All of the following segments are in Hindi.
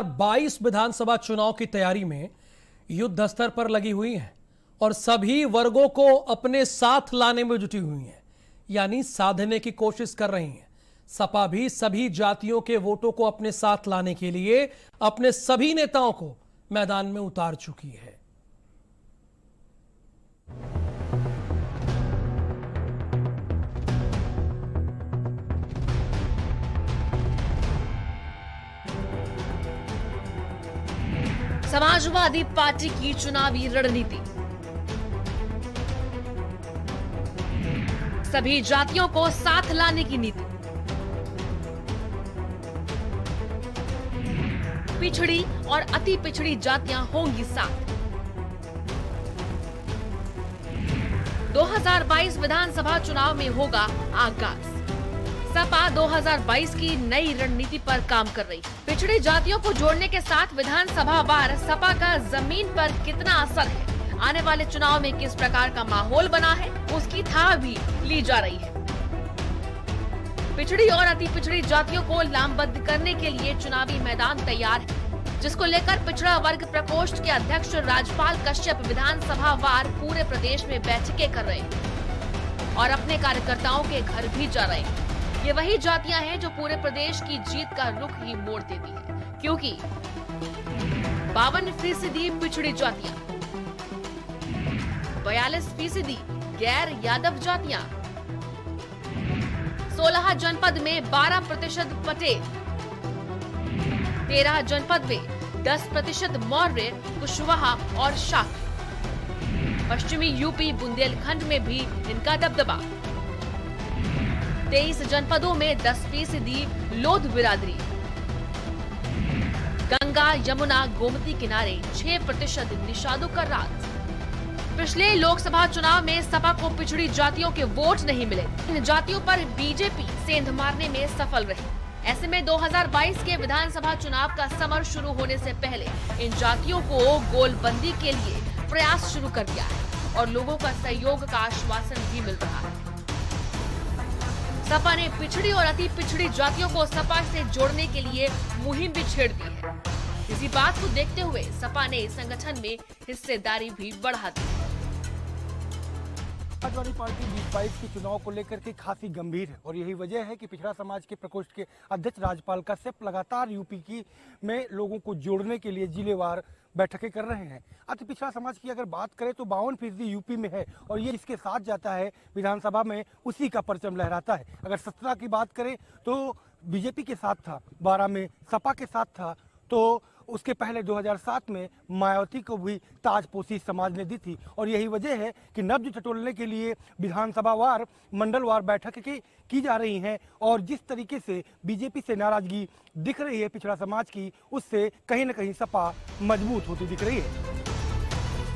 22 विधानसभा चुनाव की तैयारी में युद्ध स्तर पर लगी हुई हैं और सभी वर्गों को अपने साथ लाने में जुटी हुई हैं, यानी साधने की कोशिश कर रही हैं। सपा भी सभी जातियों के वोटों को अपने साथ लाने के लिए अपने सभी नेताओं को मैदान में उतार चुकी है। समाजवादी पार्टी की चुनावी रणनीति। सभी जातियों को साथ लाने की नीति। पिछड़ी और अति पिछड़ी जातियां होंगी साथ। 2022 विधानसभा चुनाव में होगा आगाज। सपा 2022 की नई रणनीति पर काम कर रही है। पिछड़ी जातियों को जोड़ने के साथ विधानसभा वार सपा का जमीन पर कितना असर है, आने वाले चुनाव में किस प्रकार का माहौल बना है, उसकी था भी ली जा रही है। पिछड़ी और अति पिछड़ी जातियों को लामबंद करने के लिए चुनावी मैदान तैयार है, जिसको लेकर पिछड़ा वर्ग प्रकोष्ठ के अध्यक्ष राजपाल कश्यप विधानसभा वार पूरे प्रदेश में बैठकें कर रहे हैं और अपने कार्यकर्ताओं के घर भी जा रहे हैं। ये वही जातियां हैं जो पूरे प्रदेश की जीत का रुख ही मोड़ देती है, क्योंकि 52% पिछड़ी जातियां, 42% गैर यादव जातियां, 16 जनपद में 12% पटेल, 13 जनपद में 10% मौर्य, कुशवाहा और शाक्य। पश्चिमी यूपी बुंदेलखंड में भी इनका दबदबा। 23 जनपदों में 10% लोध बिरादरी। गंगा यमुना गोमती किनारे 6% निषादों का राज। पिछले लोकसभा चुनाव में सपा को पिछड़ी जातियों के वोट नहीं मिले। इन जातियों पर बीजेपी सेंध मारने में सफल रही। ऐसे में 2022 के विधानसभा चुनाव का समर शुरू होने से पहले इन जातियों को गोलबंदी के लिए प्रयास शुरू कर दिया है और लोगों का सहयोग का आश्वासन भी मिल रहा है। सपा ने पिछड़ी और अति पिछड़ी जातियों को सपा से जोड़ने के लिए मुहिम भी छेड़ दी है। इसी बात को देखते हुए सपा ने संगठन में हिस्सेदारी भी बढ़ा दी। समाजवादी पार्टी 2022 के चुनाव को लेकर के खासी गंभीर है और यही वजह है कि पिछड़ा समाज के प्रकोष्ठ के अध्यक्ष राजपाल कश्यप लगातार यूपी में लोगों को जोड़ने के लिए जिलेवार बैठकें कर रहे हैं। अति पिछड़ा समाज की अगर बात करें तो 52% यूपी में है और ये इसके साथ जाता है विधानसभा में, उसी का परचम लहराता है। अगर 17 की बात करें तो बीजेपी के साथ था, 12 में सपा के साथ था, तो उसके पहले 2007 में मायावती को भी ताजपोशी समाज ने दी थी और यही वजह है कि नब्ज टटोलने के लिए विधानसभा वार, मंडलवार बैठक की जा रही हैं और जिस तरीके से बीजेपी से नाराजगी दिख रही है पिछड़ा समाज की, उससे कहीं न कहीं सपा मजबूत होती दिख रही है।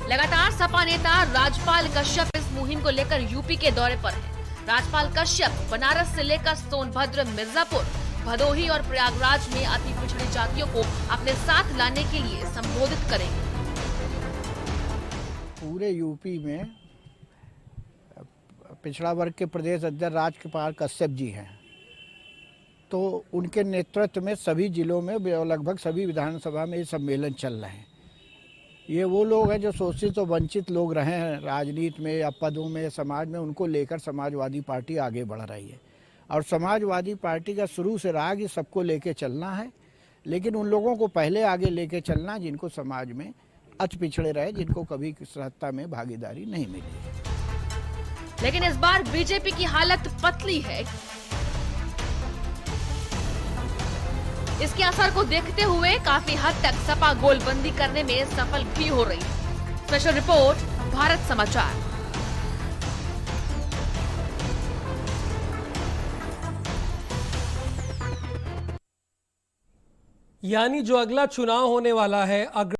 लगातार सपा नेता राजपाल कश्यप इस मुहिम को लेकर यूपी के दौरे पर है। राजपाल कश्यप बनारस से लेकर सोनभद्र, मिर्जापुर, भदोही और प्रयागराज में अति पिछड़ी जातियों को अपने साथ लाने के लिए संबोधित करेंगे। पूरे यूपी में पिछड़ा वर्ग के प्रदेश अध्यक्ष राजपाल कश्यप जी हैं, तो उनके नेतृत्व में सभी जिलों में लगभग सभी विधानसभा में ये सम्मेलन चल रहे हैं। ये वो लोग हैं जो शोषित और वंचित लोग रहे हैं राजनीति में या पदों में, समाज में, उनको लेकर समाजवादी पार्टी आगे बढ़ रही है और समाजवादी पार्टी का शुरू से रहा कि सबको लेके चलना है, लेकिन उन लोगों को पहले आगे लेके चलना जिनको समाज में अति पिछड़े रहे, जिनको कभी सत्ता में भागीदारी नहीं मिली। लेकिन इस बार बीजेपी की हालत पतली है। इसके असर को देखते हुए काफी हद तक सपा गोलबंदी करने में सफल भी हो रही है। स्पेशल रिपोर्ट, भारत समाचार। यानी जो अगला चुनाव होने वाला है